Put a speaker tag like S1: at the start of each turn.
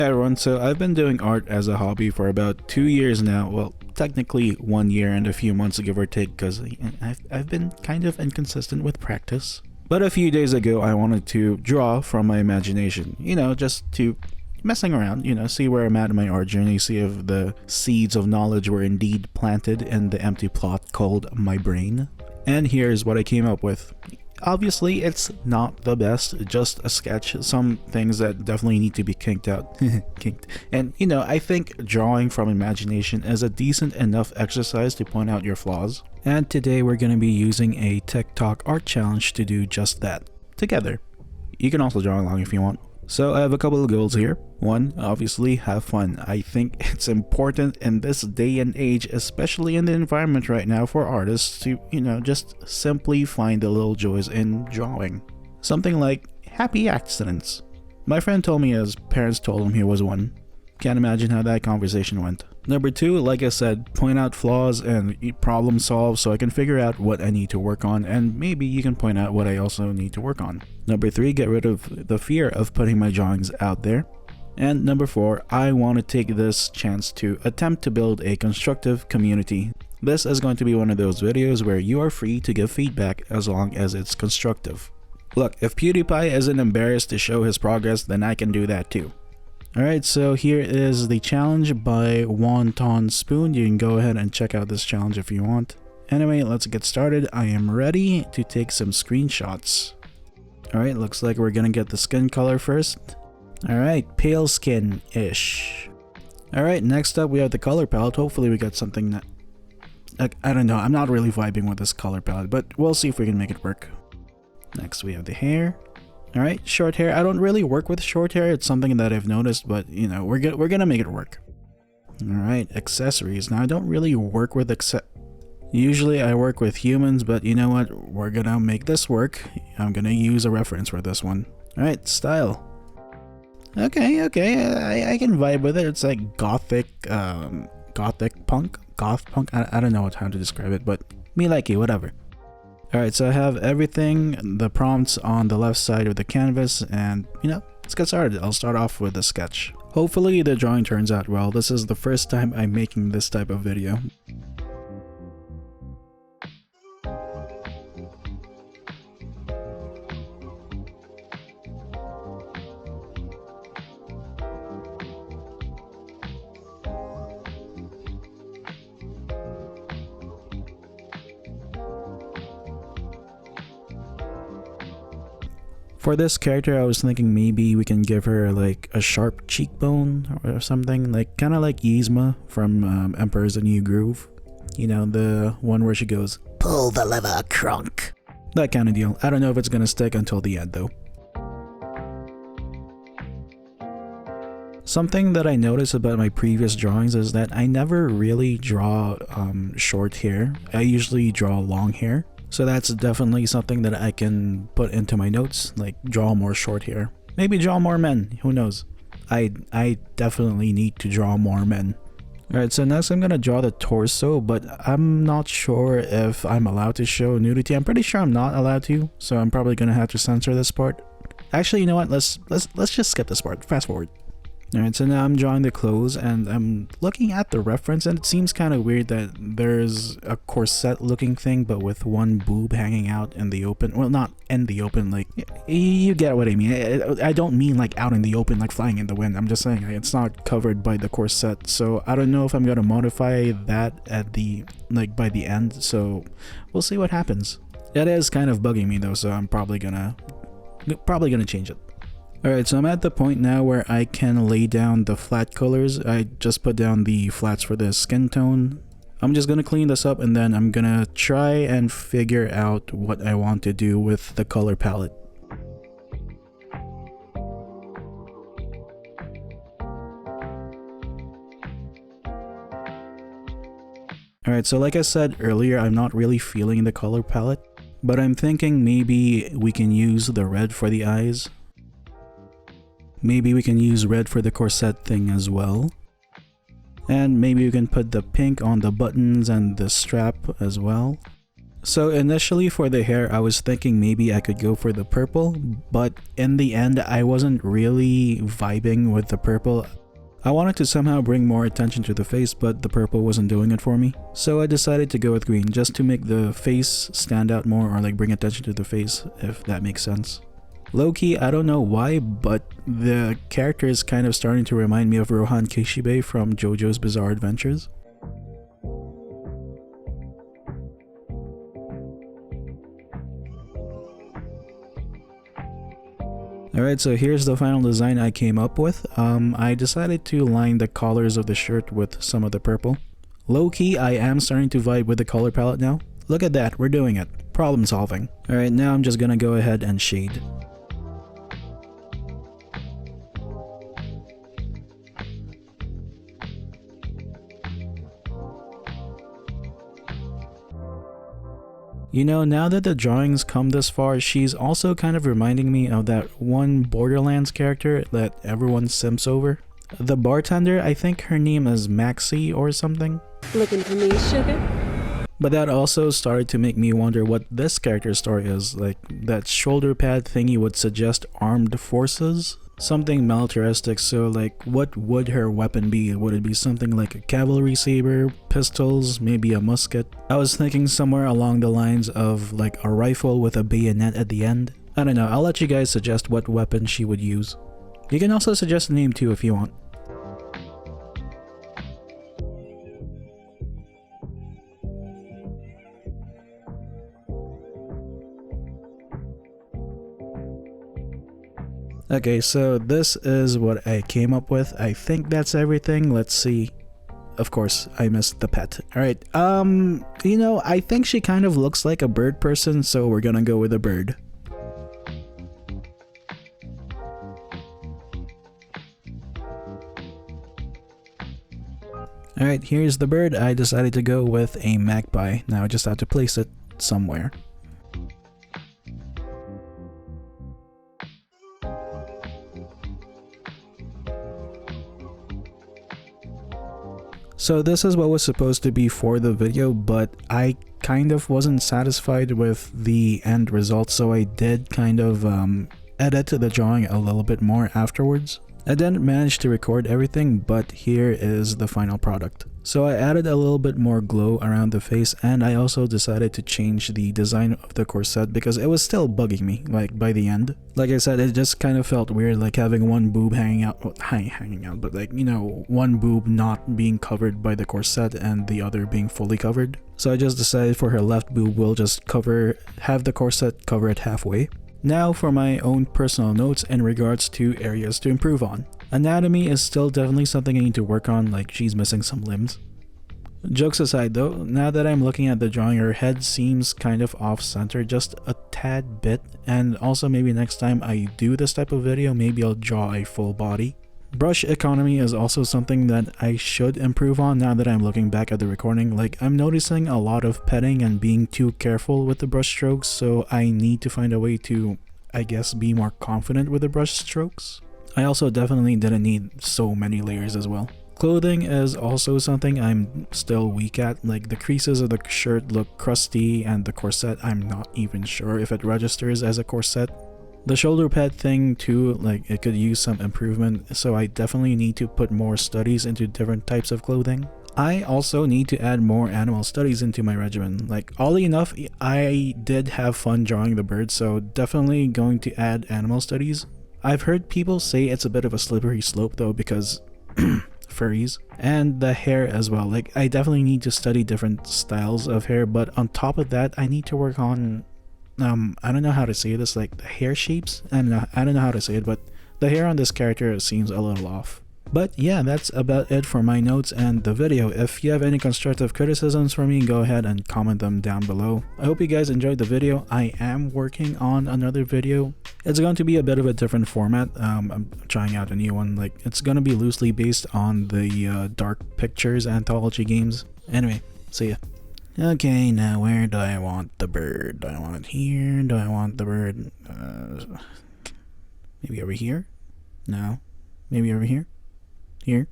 S1: Hey everyone, so I've been doing art as a hobby for about 2 years now. Well, technically 1 year and a few months, give or take, because I've been kind of inconsistent with practice. But a few days ago, I wanted to draw from my imagination, just to messing around, see where I'm at in my art journey, see if the seeds of knowledge were indeed planted in the empty plot called my brain. And here's what I came up with. Obviously, it's not the best, just a sketch, some things that definitely need to be kinked out. Kinked. And, I think drawing from imagination is a decent enough exercise to point out your flaws. And today we're going to be using a TikTok art challenge to do just that, together. You can also draw along if you want. So I have a couple of goals here. One, obviously have fun. I think it's important in this day and age, especially in the environment right now, for artists to, just simply find the little joys in drawing. Something like happy accidents. My friend told me his parents told him he was one. Can't imagine how that conversation went. Number two, like I said, point out flaws and problem solve so I can figure out what I need to work on, and maybe you can point out what I also need to work on. Number three, get rid of the fear of putting my drawings out there. And number four, I want to take this chance to attempt to build a constructive community. This is going to be one of those videos where you are free to give feedback as long as it's constructive. Look, if PewDiePie isn't embarrassed to show his progress, then I can do that too. Alright, so here is the challenge by Wonton Spoon. You can go ahead and check out this challenge if you want. Anyway, let's get started. I am ready to take some screenshots. Alright, looks like we're gonna get the skin color first. Alright, pale skin-ish. Alright, next up we have the color palette. Hopefully we get something that... I don't know, I'm not really vibing with this color palette, but we'll see if we can make it work. Next we have the hair. Alright, short hair. I don't really work with short hair. It's something that I've noticed, but we're gonna make it work. Alright, accessories. Now I don't really work with usually I work with humans, but you know what? We're gonna make this work. I'm gonna use a reference for this one. Alright, style. Okay, I can vibe with it. It's like gothic punk? Goth punk? I don't know how to describe it, but me like it, whatever. Alright, so I have everything, the prompts on the left side of the canvas, and let's get started. I'll start off with a sketch. Hopefully the drawing turns out well. This is the first time I'm making this type of video. For this character, I was thinking maybe we can give her like a sharp cheekbone or something, like kind of like Yzma from Emperor's a New Groove. The one where she goes, "Pull the lever, crunk." That kind of deal. I don't know if it's gonna stick until the end though. Something that I noticed about my previous drawings is that I never really draw short hair. I usually draw long hair. So that's definitely something that I can put into my notes, like draw more short hair. Maybe draw more men, who knows? I definitely need to draw more men. Alright, so next I'm gonna draw the torso, but I'm not sure if I'm allowed to show nudity. I'm pretty sure I'm not allowed to, so I'm probably gonna have to censor this part. Actually, you know what? Let's just skip this part. Fast forward. Alright, so now I'm drawing the clothes and I'm looking at the reference, and it seems kind of weird that there's a corset looking thing but with one boob hanging out in the open. Well, not in the open, like, you get what I mean. I don't mean like out in the open, like flying in the wind. I'm just saying it's not covered by the corset, so I don't know if I'm gonna modify that at the, by the end, so we'll see what happens. It is kind of bugging me though, so I'm probably gonna change it. Alright, so I'm at the point now where I can lay down the flat colors. I just put down the flats for the skin tone. I'm just gonna clean this up and then I'm gonna try and figure out what I want to do with the color palette. Alright, so like I said earlier, I'm not really feeling the color palette, but I'm thinking maybe we can use the red for the eyes. Maybe we can use red for the corset thing as well. And maybe we can put the pink on the buttons and the strap as well. So initially for the hair, I was thinking maybe I could go for the purple, but in the end, I wasn't really vibing with the purple. I wanted to somehow bring more attention to the face, but the purple wasn't doing it for me. So I decided to go with green just to make the face stand out more, or like bring attention to the face, if that makes sense. Low-key, I don't know why, but the character is kind of starting to remind me of Rohan Kishibe from JoJo's Bizarre Adventures. Alright, so here's the final design I came up with. I decided to line the collars of the shirt with some of the purple. Low-key, I am starting to vibe with the color palette now. Look at that, we're doing it. Problem solving. Alright, now I'm just gonna go ahead and shade. You know, now that the drawings come this far, she's also kind of reminding me of that one Borderlands character that everyone simps over. The bartender, I think her name is Maxie or something.
S2: Looking for me, sugar?
S1: But that also started to make me wonder what this character's story is. Like, that shoulder pad thingy would suggest armed forces? Something militaristic, so like what would her weapon be? Would it be something like a cavalry saber, pistols, maybe a musket? I was thinking somewhere along the lines of like a rifle with a bayonet at the end. I don't know, I'll let you guys suggest what weapon she would use. You can also suggest a name too if you want. Okay, so this is what I came up with. I think that's everything. Let's see. Of course, I missed the pet. Alright, you know, I think she kind of looks like a bird person, so we're gonna go with a bird. Alright, here's the bird. I decided to go with a magpie. Now I just have to place it somewhere. So this is what was supposed to be for the video, but I kind of wasn't satisfied with the end result, so I did kind of edit the drawing a little bit more afterwards. I didn't manage to record everything, but here is the final product. So I added a little bit more glow around the face, and I also decided to change the design of the corset because it was still bugging me, like by the end. Like I said, it just kind of felt weird, like having one boob hanging out, well, hanging out, but like, you know, one boob not being covered by the corset and the other being fully covered. So I just decided for her left boob, we'll just have the corset cover it halfway. Now for my own personal notes in regards to areas to improve on. Anatomy is still definitely something I need to work on, like she's missing some limbs. Jokes aside though, now that I'm looking at the drawing, her head seems kind of off-center just a tad bit, and also maybe next time I do this type of video, maybe I'll draw a full body. Brush economy is also something that I should improve on now that I'm looking back at the recording. Like, I'm noticing a lot of petting and being too careful with the brush strokes, so I need to find a way to, I guess, be more confident with the brush strokes. I also definitely didn't need so many layers as well. Clothing is also something I'm still weak at. Like, the creases of the shirt look crusty, and the corset, I'm not even sure if it registers as a corset. The shoulder pad thing too, like it could use some improvement, so I definitely need to put more studies into different types of clothing. I also need to add more animal studies into my regimen. Like, oddly enough, I did have fun drawing the bird, so definitely going to add animal studies. I've heard people say it's a bit of a slippery slope though because furries, and the hair as well. Like, I definitely need to study different styles of hair, but on top of that, I need to work on I don't know how to say this, like the hair shapes. I don't know how to say it, but the hair on this character seems a little off. But yeah, that's about it for my notes and the video. If you have any constructive criticisms for me, go ahead and comment them down below. I hope you guys enjoyed the video. I am working on another video. It's going to be a bit of a different format. I'm trying out a new one. Like, it's going to be loosely based on the Dark Pictures anthology games. Anyway, see ya. Okay, now where do I want the bird? Do I want it here? Do I want the bird maybe over here? No. Maybe over here? Here?